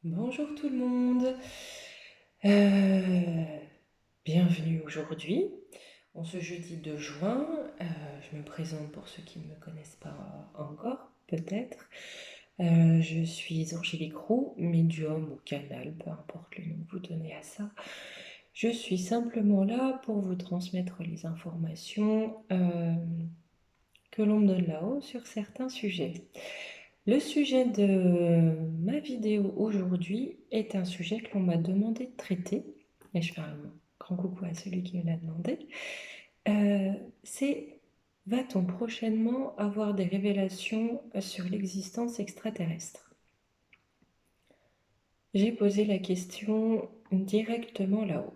Bonjour tout le monde. Euh, Bienvenue aujourd'hui, en ce jeudi 2 juin. Je me présente pour ceux qui ne me connaissent pas encore, peut-être. Je suis Angélique Roux, médium ou canal, peu importe le nom que vous donnez à ça. Je suis simplement là pour vous transmettre les informations que l'on me donne là-haut sur certains sujets. Le sujet de ma vidéo aujourd'hui est un sujet que l'on m'a demandé de traiter, et je fais un grand coucou à celui qui me l'a demandé. C'est va-t-on prochainement avoir des révélations sur l'existence extraterrestre? J'ai posé la question directement là-haut.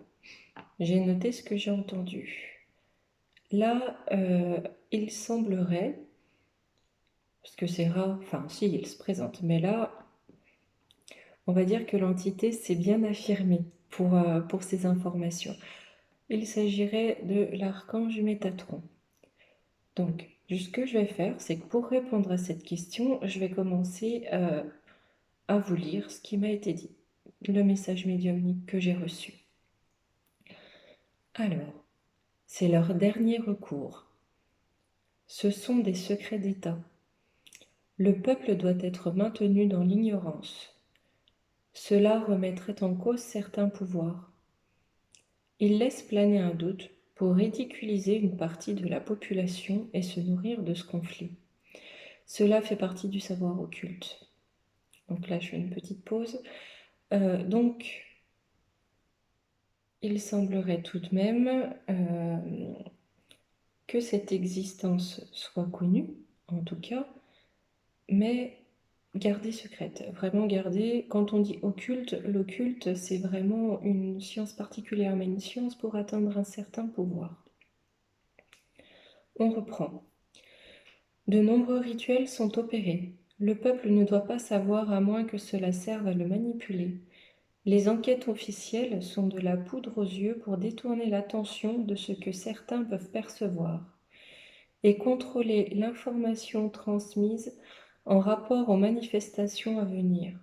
J'ai noté ce que j'ai entendu. Là, il semblerait, parce que c'est rare, enfin si, il se présente, mais là, on va dire que l'entité s'est bien affirmée pour ces informations. Il s'agirait de l'archange Métatron. Donc, ce que je vais faire, c'est que pour répondre à cette question, je vais commencer à vous lire ce qui m'a été dit, le message médiumnique que j'ai reçu. Alors, c'est leur dernier recours. Ce sont des secrets d'État. Le peuple doit être maintenu dans l'ignorance. Cela remettrait en cause certains pouvoirs. Il laisse planer un doute pour ridiculiser une partie de la population et se nourrir de ce conflit. Cela fait partie du savoir occulte. Donc là, je fais une petite pause. Donc, il semblerait tout de même que cette existence soit connue, en tout cas, mais gardée secrète. Vraiment gardée. Quand on dit occulte, l'occulte, c'est vraiment une science particulière, mais une science pour atteindre un certain pouvoir. On reprend. De nombreux rituels sont opérés. Le peuple ne doit pas savoir à moins que cela serve à le manipuler. Les enquêtes officielles sont de la poudre aux yeux pour détourner l'attention de ce que certains peuvent percevoir et contrôler l'information transmise en rapport aux manifestations à venir.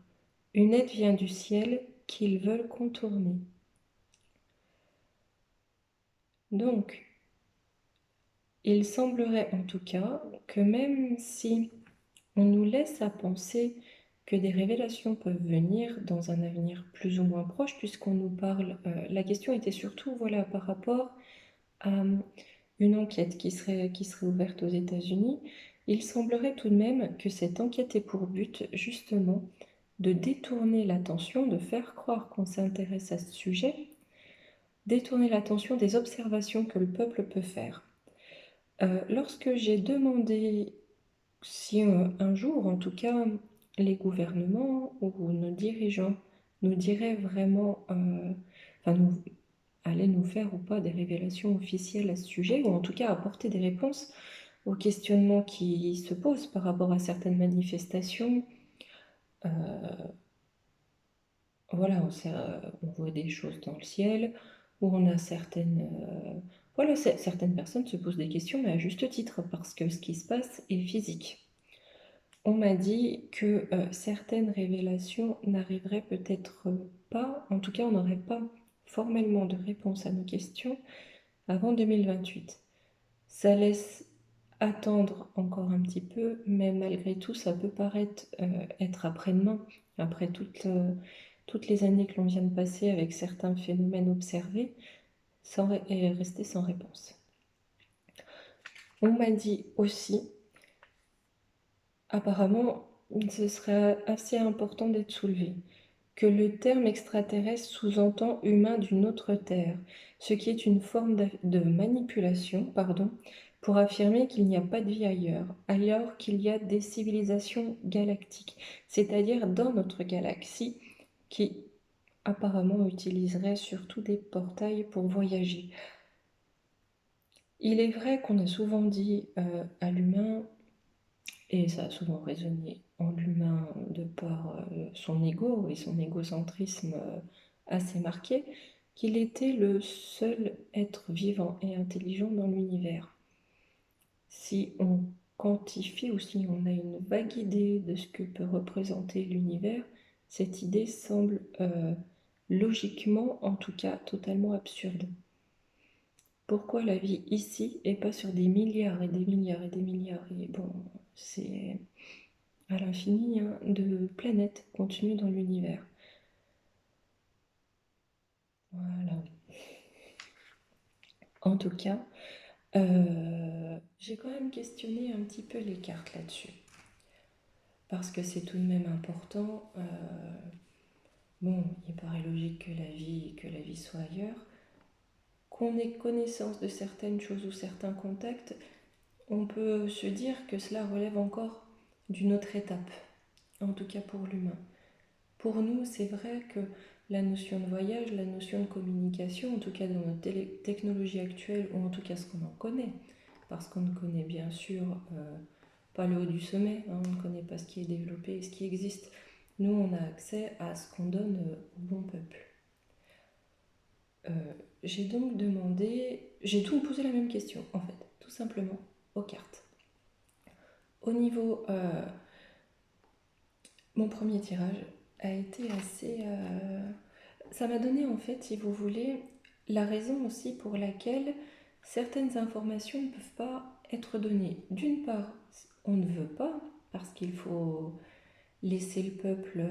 Une aide vient du ciel qu'ils veulent contourner. Donc, il semblerait en tout cas que même si on nous laisse à penser que des révélations peuvent venir dans un avenir plus ou moins proche, puisqu'on nous parle, la question était surtout voilà, par rapport à une enquête qui serait ouverte aux États-Unis. Il semblerait tout de même que cette enquête ait pour but justement de détourner l'attention, de faire croire qu'on s'intéresse à ce sujet, détourner l'attention des observations que le peuple peut faire. Lorsque j'ai demandé si un jour, en tout cas, les gouvernements ou nos dirigeants nous diraient vraiment, enfin, allaient nous faire ou pas des révélations officielles à ce sujet, ou en tout cas apporter des réponses aux questionnements qui se posent par rapport à certaines manifestations. Voilà, on voit des choses dans le ciel, où on a voilà, certaines personnes se posent des questions, mais à juste titre, parce que ce qui se passe est physique. On m'a dit que certaines révélations n'arriveraient peut-être pas, en tout cas on n'aurait pas formellement de réponse à nos questions avant 2028. Ça laisse attendre encore un petit peu, mais malgré tout ça peut paraître être après-demain, après toutes les années que l'on vient de passer avec certains phénomènes observés, et rester sans réponse. On m'a dit aussi, apparemment, ce serait assez important d'être soulevé, que le terme extraterrestre sous-entend humain d'une autre terre, ce qui est une forme de manipulation, pardon, pour affirmer qu'il n'y a pas de vie ailleurs, alors qu'il y a des civilisations galactiques, c'est-à-dire dans notre galaxie, qui apparemment utiliseraient surtout des portails pour voyager. Il est vrai qu'on a souvent dit à l'humain, et ça a souvent résonné en l'humain de par son ego et son égocentrisme assez marqué, qu'il était le seul être vivant et intelligent dans l'univers. Si on quantifie ou si on a une vague idée de ce que peut représenter l'univers, cette idée semble logiquement, en tout cas, totalement absurde. Pourquoi la vie ici et pas sur des milliards et des milliards et des milliards et bon, c'est à l'infini hein, de planètes contenues dans l'univers. Voilà. En tout cas, j'ai quand même questionné un petit peu les cartes là-dessus. Parce que c'est tout de même important. Bon, il paraît logique que la vie soit ailleurs. Qu'on ait connaissance de certaines choses ou certains contacts, on peut se dire que cela relève encore d'une autre étape, en tout cas pour l'humain. Pour nous, c'est vrai que la notion de voyage, la notion de communication, en tout cas dans notre technologie actuelle, ou en tout cas ce qu'on en connaît, parce qu'on ne connaît bien sûr pas le haut du sommet, hein, on ne connaît pas ce qui est développé et ce qui existe. Nous, on a accès à ce qu'on donne au bon peuple. J'ai donc posé la même question, en fait, tout simplement, aux cartes. Au niveau... mon premier tirage a été assez... ça m'a donné, en fait, si vous voulez, la raison aussi pour laquelle certaines informations ne peuvent pas être données. D'une part, on ne veut pas, parce qu'il faut laisser le peuple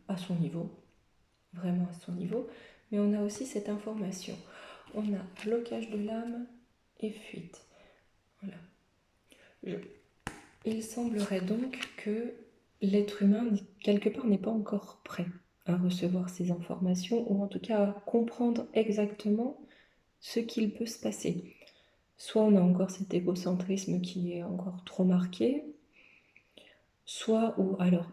à son niveau, vraiment à son niveau, mais on a aussi cette information. On a blocage de l'âme et fuite. Voilà. Il semblerait donc que l'être humain, quelque part, n'est pas encore prêt à recevoir ces informations, ou en tout cas à comprendre exactement ce qu'il peut se passer. Soit on a encore cet égocentrisme qui est encore trop marqué, soit ou alors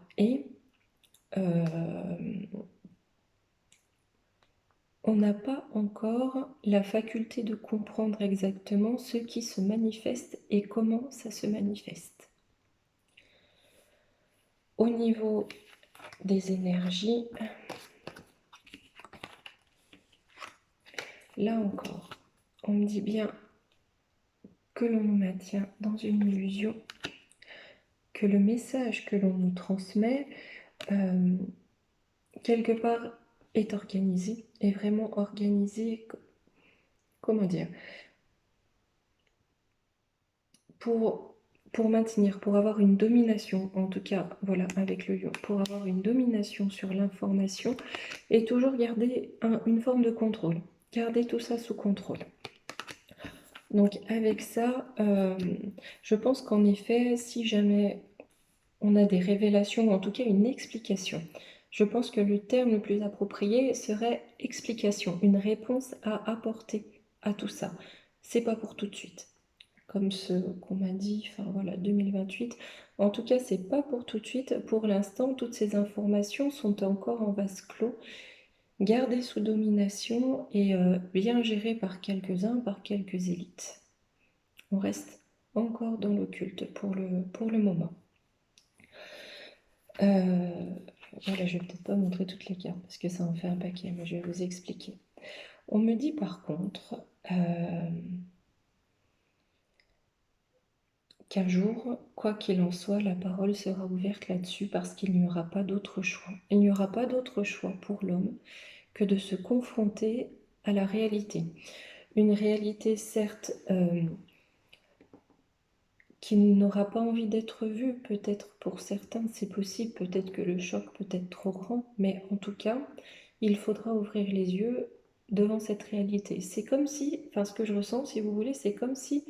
on n'a pas encore la faculté de comprendre exactement ce qui se manifeste et comment ça se manifeste. Au niveau des énergies, là encore, on me dit bien que l'on nous maintient dans une illusion, que le message que l'on nous transmet, quelque part, est organisé, est vraiment organisé, comment dire, pour maintenir, pour avoir une domination, en tout cas, voilà, avec le lion, pour avoir une domination sur l'information et toujours garder une forme de contrôle, garder tout ça sous contrôle. Donc avec ça, je pense qu'en effet, si jamais on a des révélations, ou en tout cas une explication, je pense que le terme le plus approprié serait explication, une réponse à apporter à tout ça. C'est pas pour tout de suite, comme ce qu'on m'a dit, enfin voilà, 2028. En tout cas, c'est pas pour tout de suite. Pour l'instant, toutes ces informations sont encore en vase clos, gardées sous domination et bien gérées par quelques-uns, par quelques élites. On reste encore dans l'occulte pour le moment. Voilà, je vais peut-être pas montrer toutes les cartes parce que ça en fait un paquet, mais je vais vous expliquer. On me dit par contre qu'un jour, quoi qu'il en soit, la parole sera ouverte là-dessus parce qu'il n'y aura pas d'autre choix. Il n'y aura pas d'autre choix pour l'homme que de se confronter à la réalité. Une réalité certes qui n'aura pas envie d'être vue, peut-être pour certains c'est possible, peut-être que le choc peut être trop grand, mais en tout cas, il faudra ouvrir les yeux devant cette réalité. C'est comme si, enfin ce que je ressens, si vous voulez, c'est comme si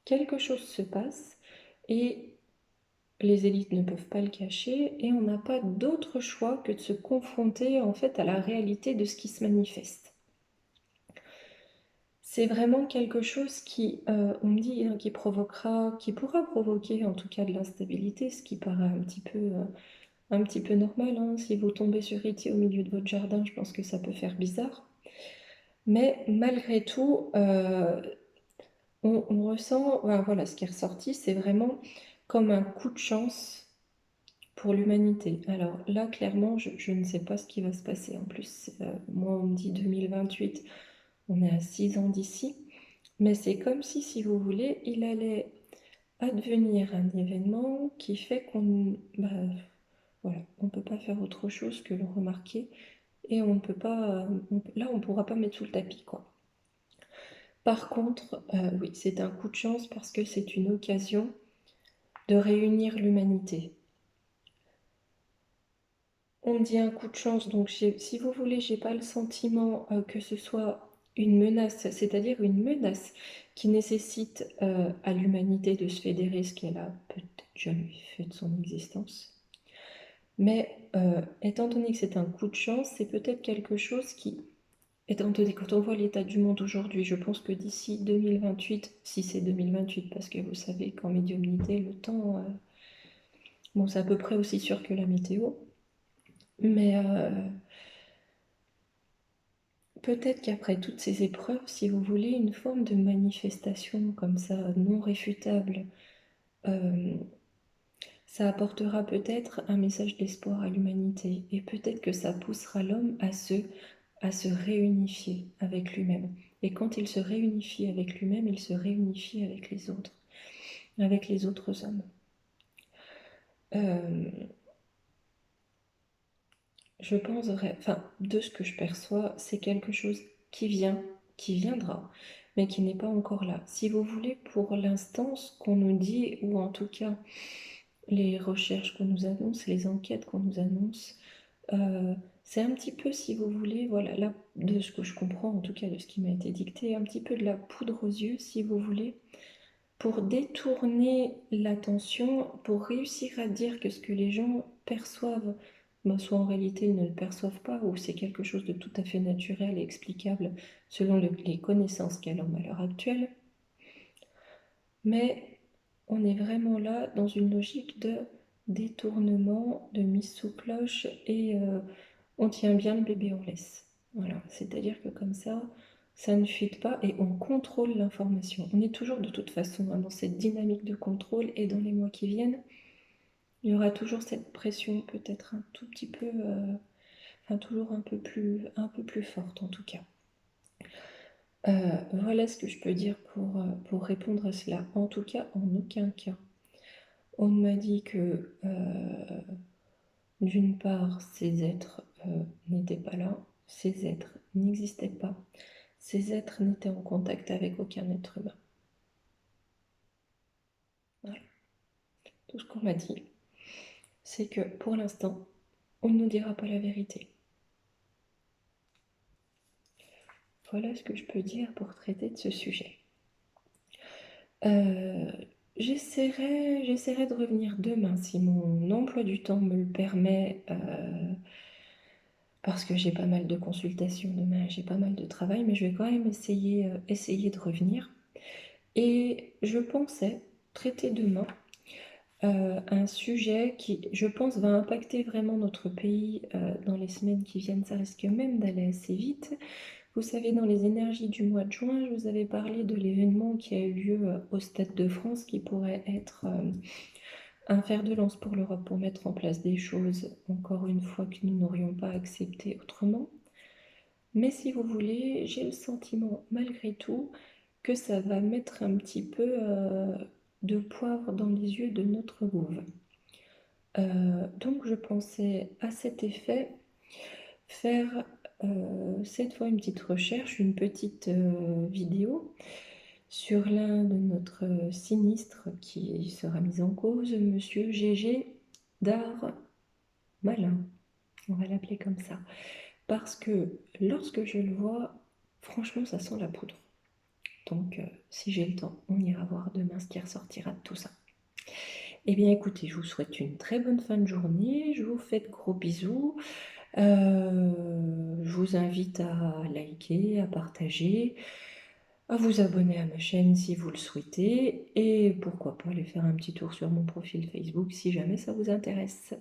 quelque chose se passe et les élites ne peuvent pas le cacher et on n'a pas d'autre choix que de se confronter en fait à la réalité de ce qui se manifeste. C'est vraiment quelque chose qui, on me dit, hein, qui pourra provoquer en tout cas de l'instabilité, ce qui paraît un petit peu normal, hein. Si vous tombez sur E.T. au milieu de votre jardin, je pense que ça peut faire bizarre. Mais malgré tout, on ressent, voilà, ce qui est ressorti, c'est vraiment comme un coup de chance pour l'humanité. Alors là, clairement, je ne sais pas ce qui va se passer. En plus, moi, on me dit 2028, on est à 6 ans d'ici. Mais c'est comme si vous voulez, il allait advenir un événement qui fait Voilà, on ne peut pas faire autre chose que le remarquer et on ne peut pas, là on ne pourra pas mettre sous le tapis, quoi. Par contre, oui, c'est un coup de chance parce que c'est une occasion de réunir l'humanité. On dit un coup de chance, donc si vous voulez, j'ai pas le sentiment que ce soit une menace, c'est-à-dire une menace qui nécessite à l'humanité de se fédérer, ce qu'elle a peut-être jamais fait de son existence. Mais étant donné que c'est un coup de chance, c'est peut-être quelque chose qui, étant donné quand on voit l'état du monde aujourd'hui, je pense que d'ici 2028, si c'est 2028, parce que vous savez qu'en médiumnité, le temps, bon, c'est à peu près aussi sûr que la météo, mais peut-être qu'après toutes ces épreuves, si vous voulez, une forme de manifestation comme ça, non réfutable, ça apportera peut-être un message d'espoir à l'humanité et peut-être que ça poussera l'homme à se réunifier avec lui-même. Et quand il se réunifie avec lui-même, il se réunifie avec les autres hommes. Je pense, enfin, de ce que je perçois, c'est quelque chose qui vient, qui viendra, mais qui n'est pas encore là. Si vous voulez, pour l'instant, ce qu'on nous dit, ou en tout cas les recherches qu'on nous annonce, les enquêtes qu'on nous annonce, c'est un petit peu, si vous voulez, voilà, là, de ce que je comprends, en tout cas de ce qui m'a été dicté, un petit peu de la poudre aux yeux, si vous voulez, pour détourner l'attention, pour réussir à dire que ce que les gens perçoivent, ben, soit en réalité ils ne le perçoivent pas, ou c'est quelque chose de tout à fait naturel et explicable selon les connaissances qu'elle a à l'heure actuelle. Mais on est vraiment là dans une logique de détournement, de mise sous cloche, et on tient bien le bébé en laisse. Voilà, c'est-à-dire que comme ça ne fuite pas et on contrôle l'information. On est toujours de toute façon dans cette dynamique de contrôle et dans les mois qui viennent, il y aura toujours cette pression peut-être un tout petit peu, enfin toujours un peu plus forte en tout cas. Voilà ce que je peux dire pour répondre à cela. En tout cas, en aucun cas, on m'a dit que d'une part, ces êtres n'étaient pas là, ces êtres n'existaient pas, ces êtres n'étaient en contact avec aucun être humain. Voilà. Tout ce qu'on m'a dit, c'est que pour l'instant, on ne nous dira pas la vérité. Voilà ce que je peux dire pour traiter de ce sujet. J'essaierai de revenir demain si mon emploi du temps me le permet, parce que j'ai pas mal de consultations demain, j'ai pas mal de travail, mais je vais quand même essayer de revenir. Et je pensais traiter demain un sujet qui, je pense, va impacter vraiment notre pays dans les semaines qui viennent. Ça risque même d'aller assez vite. Vous savez, dans les énergies du mois de juin, je vous avais parlé de l'événement qui a eu lieu au Stade de France, qui pourrait être un fer de lance pour l'Europe pour mettre en place des choses, encore une fois, que nous n'aurions pas acceptées autrement. Mais si vous voulez, j'ai le sentiment, malgré tout, que ça va mettre un petit peu de poivre dans les yeux de notre gouv. Donc je pensais à cet effet faire cette fois une petite recherche, une petite vidéo sur l'un de notre sinistre qui sera mis en cause, Monsieur Gégé Darmalin. On va l'appeler comme ça. Parce que lorsque je le vois, franchement, ça sent la poudre. Donc, si j'ai le temps, on ira voir demain ce qui ressortira de tout ça. Eh bien, écoutez, je vous souhaite une très bonne fin de journée. Je vous fais de gros bisous. Je vous invite à liker, à partager, à vous abonner à ma chaîne si vous le souhaitez. Et pourquoi pas aller faire un petit tour sur mon profil Facebook si jamais ça vous intéresse.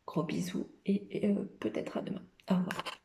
Gros bisous et peut-être à demain. Au revoir.